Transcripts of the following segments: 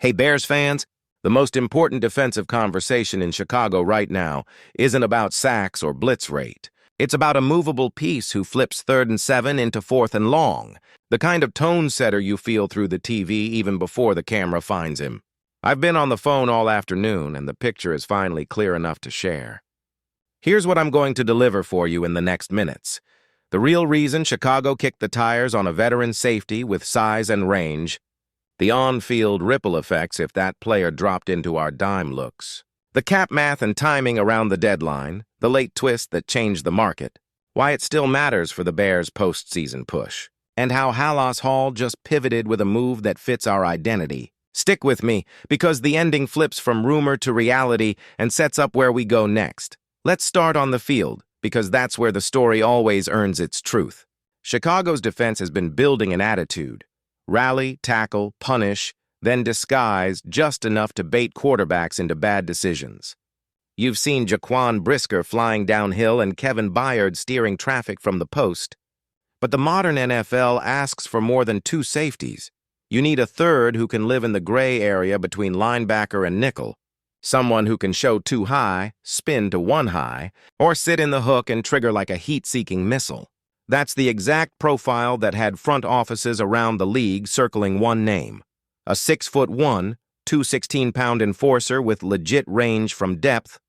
Hey, Bears fans, the most important defensive conversation in Chicago right now isn't about sacks or blitz rate. It's about a movable piece who flips 3rd and 7 into 4th and long, the kind of tone setter you feel through the TV even before the camera finds him. I've been on the phone all afternoon, and the picture is finally clear enough to share. Here's what I'm going to deliver for you in the next minutes. The real reason Chicago kicked the tires on a veteran safety with size and range, the on-field ripple effects if that player dropped into our dime looks, the cap math and timing around the deadline, the late twist that changed the market, why it still matters for the Bears' postseason push, and how Halas Hall just pivoted with a move that fits our identity. Stick with me, because the ending flips from rumor to reality and sets up where we go next. Let's start on the field, because that's where the story always earns its truth. Chicago's defense has been building an attitude. Rally, tackle, punish, then disguise just enough to bait quarterbacks into bad decisions. You've seen Jaquan Brisker flying downhill and Kevin Byard steering traffic from the post. But the modern NFL asks for more than 2 safeties. You need a third who can live in the gray area between linebacker and nickel, someone who can show 2 high, spin to 1 high, or sit in the hook and trigger like a heat-seeking missile. That's the exact profile that had front offices around the league circling one name. A 6'1", 216-pound enforcer with legit range from depth,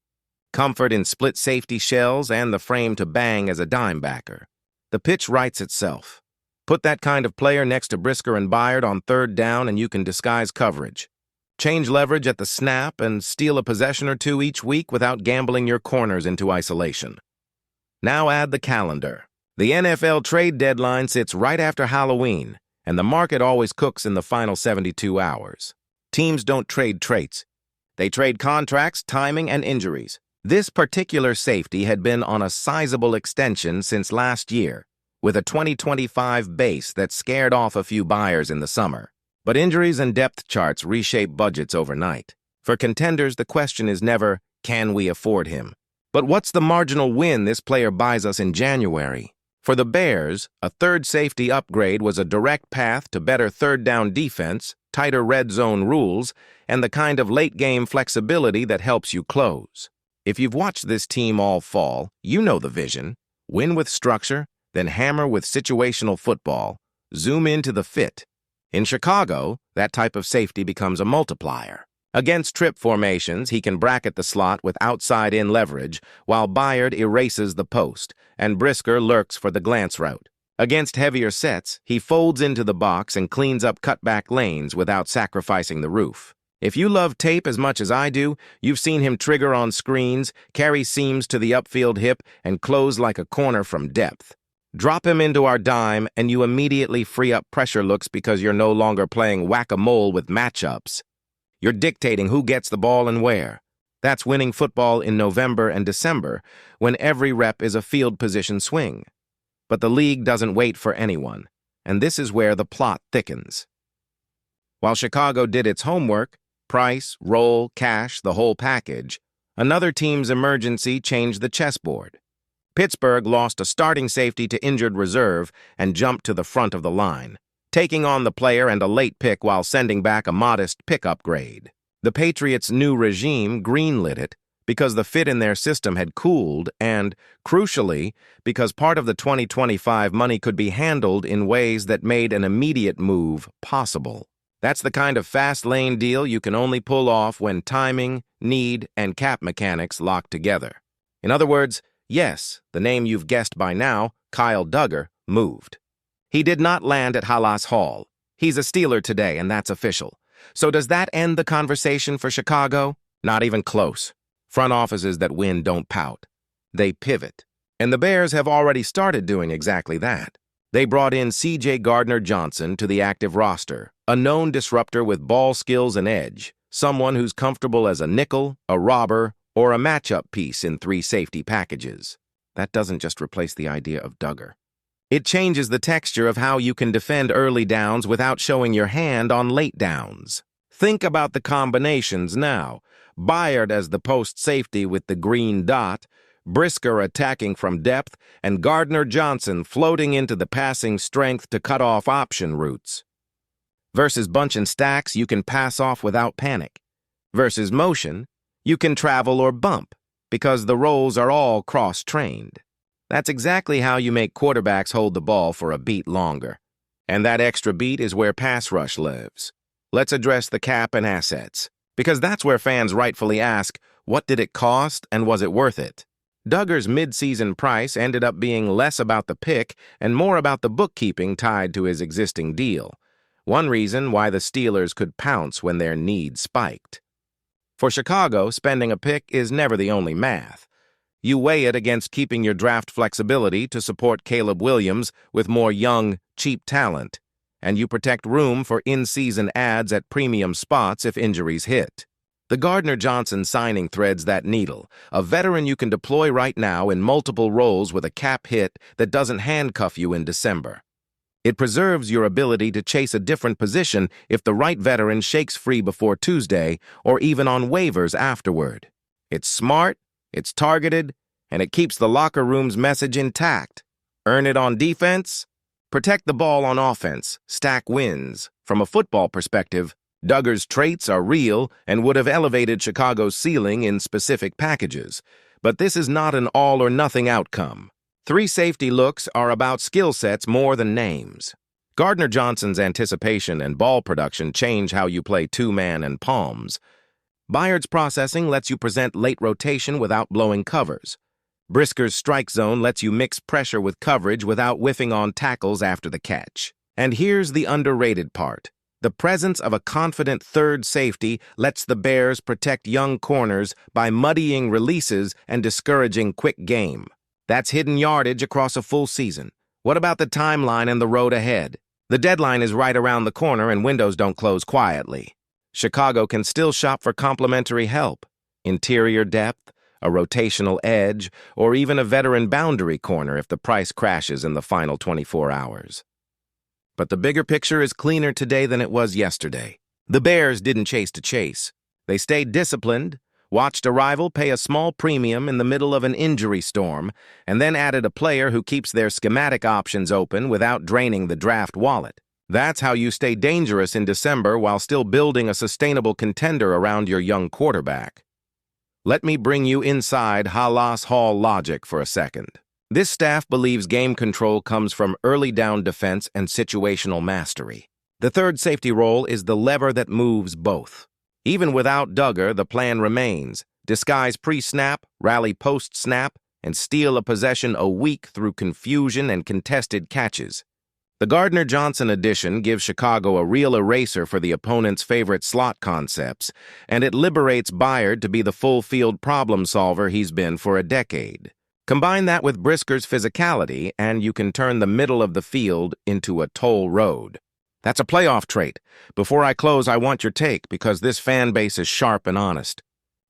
comfort in split safety shells, and the frame to bang as a dime backer. The pitch writes itself. Put that kind of player next to Brisker and Byard on 3rd down and you can disguise coverage. Change leverage at the snap and steal a possession or 2 each week without gambling your corners into isolation. Now add the calendar. The NFL trade deadline sits right after Halloween, and the market always cooks in the final 72 hours. Teams don't trade traits. They trade contracts, timing, and injuries. This particular safety had been on a sizable extension since last year, with a 2025 base that scared off a few buyers in the summer. But injuries and depth charts reshape budgets overnight. For contenders, the question is never, can we afford him? But what's the marginal win this player buys us in January? For the Bears, a 3rd safety upgrade was a direct path to better 3rd down defense, tighter red zone rules, and the kind of late-game flexibility that helps you close. If you've watched this team all fall, you know the vision. Win with structure, then hammer with situational football. Zoom into the fit. In Chicago, that type of safety becomes a multiplier. Against trip formations, he can bracket the slot with outside-in leverage, while Byard erases the post, and Brisker lurks for the glance route. Against heavier sets, he folds into the box and cleans up cutback lanes without sacrificing the roof. If you love tape as much as I do, you've seen him trigger on screens, carry seams to the upfield hip, and close like a corner from depth. Drop him into our dime, and you immediately free up pressure looks because you're no longer playing whack-a-mole with matchups. You're dictating who gets the ball and where. That's winning football in November and December, when every rep is a field position swing. But the league doesn't wait for anyone, and this is where the plot thickens. While Chicago did its homework, price, roll, cash, the whole package, another team's emergency changed the chessboard. Pittsburgh lost a starting safety to injured reserve and jumped to the front of the line, taking on the player and a late pick while sending back a modest pick upgrade. The Patriots' new regime greenlit it because the fit in their system had cooled and, crucially, because part of the 2025 money could be handled in ways that made an immediate move possible. That's the kind of fast-lane deal you can only pull off when timing, need, and cap mechanics lock together. In other words, yes, the name you've guessed by now, Kyle Duggar, moved. He did not land at Halas Hall. He's a Steeler today, and that's official. So does that end the conversation for Chicago? Not even close. Front offices that win don't pout. They pivot. And the Bears have already started doing exactly that. They brought in C.J. Gardner-Johnson to the active roster, a known disruptor with ball skills and edge, someone who's comfortable as a nickel, a robber, or a matchup piece in 3 safety packages. That doesn't just replace the idea of Duggar. It changes the texture of how you can defend early downs without showing your hand on late downs. Think about the combinations now. Byard as the post safety with the green dot, Brisker attacking from depth, and Gardner-Johnson floating into the passing strength to cut off option routes. Versus bunch and stacks, you can pass off without panic. Versus motion, you can travel or bump, because the roles are all cross-trained. That's exactly how you make quarterbacks hold the ball for a beat longer. And that extra beat is where pass rush lives. Let's address the cap and assets, because that's where fans rightfully ask, what did it cost and was it worth it? Duggar's mid-season price ended up being less about the pick and more about the bookkeeping tied to his existing deal. One reason why the Steelers could pounce when their need spiked. For Chicago, spending a pick is never the only math. You weigh it against keeping your draft flexibility to support Caleb Williams with more young, cheap talent, and you protect room for in-season ads at premium spots if injuries hit. The Gardner-Johnson signing threads that needle, a veteran you can deploy right now in multiple roles with a cap hit that doesn't handcuff you in December. It preserves your ability to chase a different position if the right veteran shakes free before Tuesday or even on waivers afterward. It's smart, it's targeted, and it keeps the locker room's message intact. Earn it on defense, protect the ball on offense, stack wins. From a football perspective, Duggar's traits are real and would have elevated Chicago's ceiling in specific packages. But this is not an all-or-nothing outcome. 3 safety looks are about skill sets more than names. Gardner-Johnson's anticipation and ball production change how you play two-man and palms. Byard's processing lets you present late rotation without blowing covers. Brisker's strike zone lets you mix pressure with coverage without whiffing on tackles after the catch. And here's the underrated part. The presence of a confident third safety lets the Bears protect young corners by muddying releases and discouraging quick game. That's hidden yardage across a full season. What about the timeline and the road ahead? The deadline is right around the corner and windows don't close quietly. Chicago can still shop for complementary help, interior depth, a rotational edge, or even a veteran boundary corner if the price crashes in the final 24 hours. But the bigger picture is cleaner today than it was yesterday. The Bears didn't chase to chase. They stayed disciplined, watched a rival pay a small premium in the middle of an injury storm, and then added a player who keeps their schematic options open without draining the draft wallet. That's how you stay dangerous in December while still building a sustainable contender around your young quarterback. Let me bring you inside Halas Hall logic for a second. This staff believes game control comes from early down defense and situational mastery. The third safety role is the lever that moves both. Even without Duggar, the plan remains. Disguise pre-snap, rally post-snap, and steal a possession a week through confusion and contested catches. The Gardner-Johnson addition gives Chicago a real eraser for the opponent's favorite slot concepts, and it liberates Byard to be the full-field problem solver he's been for a decade. Combine that with Brisker's physicality, and you can turn the middle of the field into a toll road. That's a playoff trait. Before I close, I want your take, because this fan base is sharp and honest.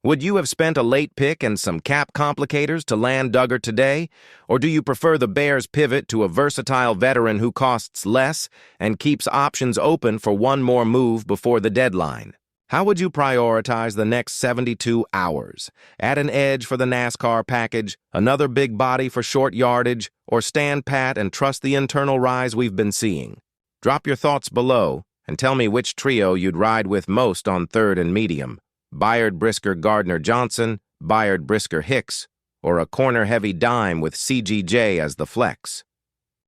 Would you have spent a late pick and some cap complicators to land Duggar today? Or do you prefer the Bears' pivot to a versatile veteran who costs less and keeps options open for one more move before the deadline? How would you prioritize the next 72 hours? Add an edge for the NASCAR package, another big body for short yardage, or stand pat and trust the internal rise we've been seeing? Drop your thoughts below and tell me which trio you'd ride with most on third and medium. Byard, Brisker, Gardner, Johnson, Byard, Brisker, Hicks, or a corner-heavy dime with CGJ as the flex.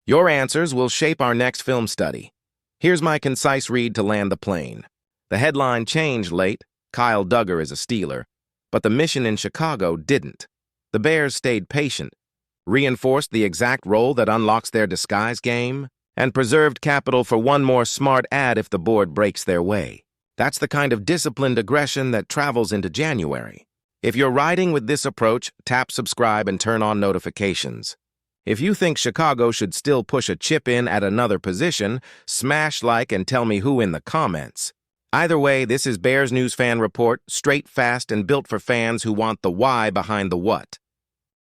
Your answers will shape our next film study. Here's my concise read to land the plane. The headline changed late, Kyle Duggar is a Steeler, but the mission in Chicago didn't. The Bears stayed patient, reinforced the exact role that unlocks their disguise game, and preserved capital for one more smart ad if the board breaks their way. That's the kind of disciplined aggression that travels into January. If you're riding with this approach, tap subscribe and turn on notifications. If you think Chicago should still push a chip in at another position, smash like and tell me who in the comments. Either way, this is Bears News Fan Report, straight, fast, and built for fans who want the why behind the what.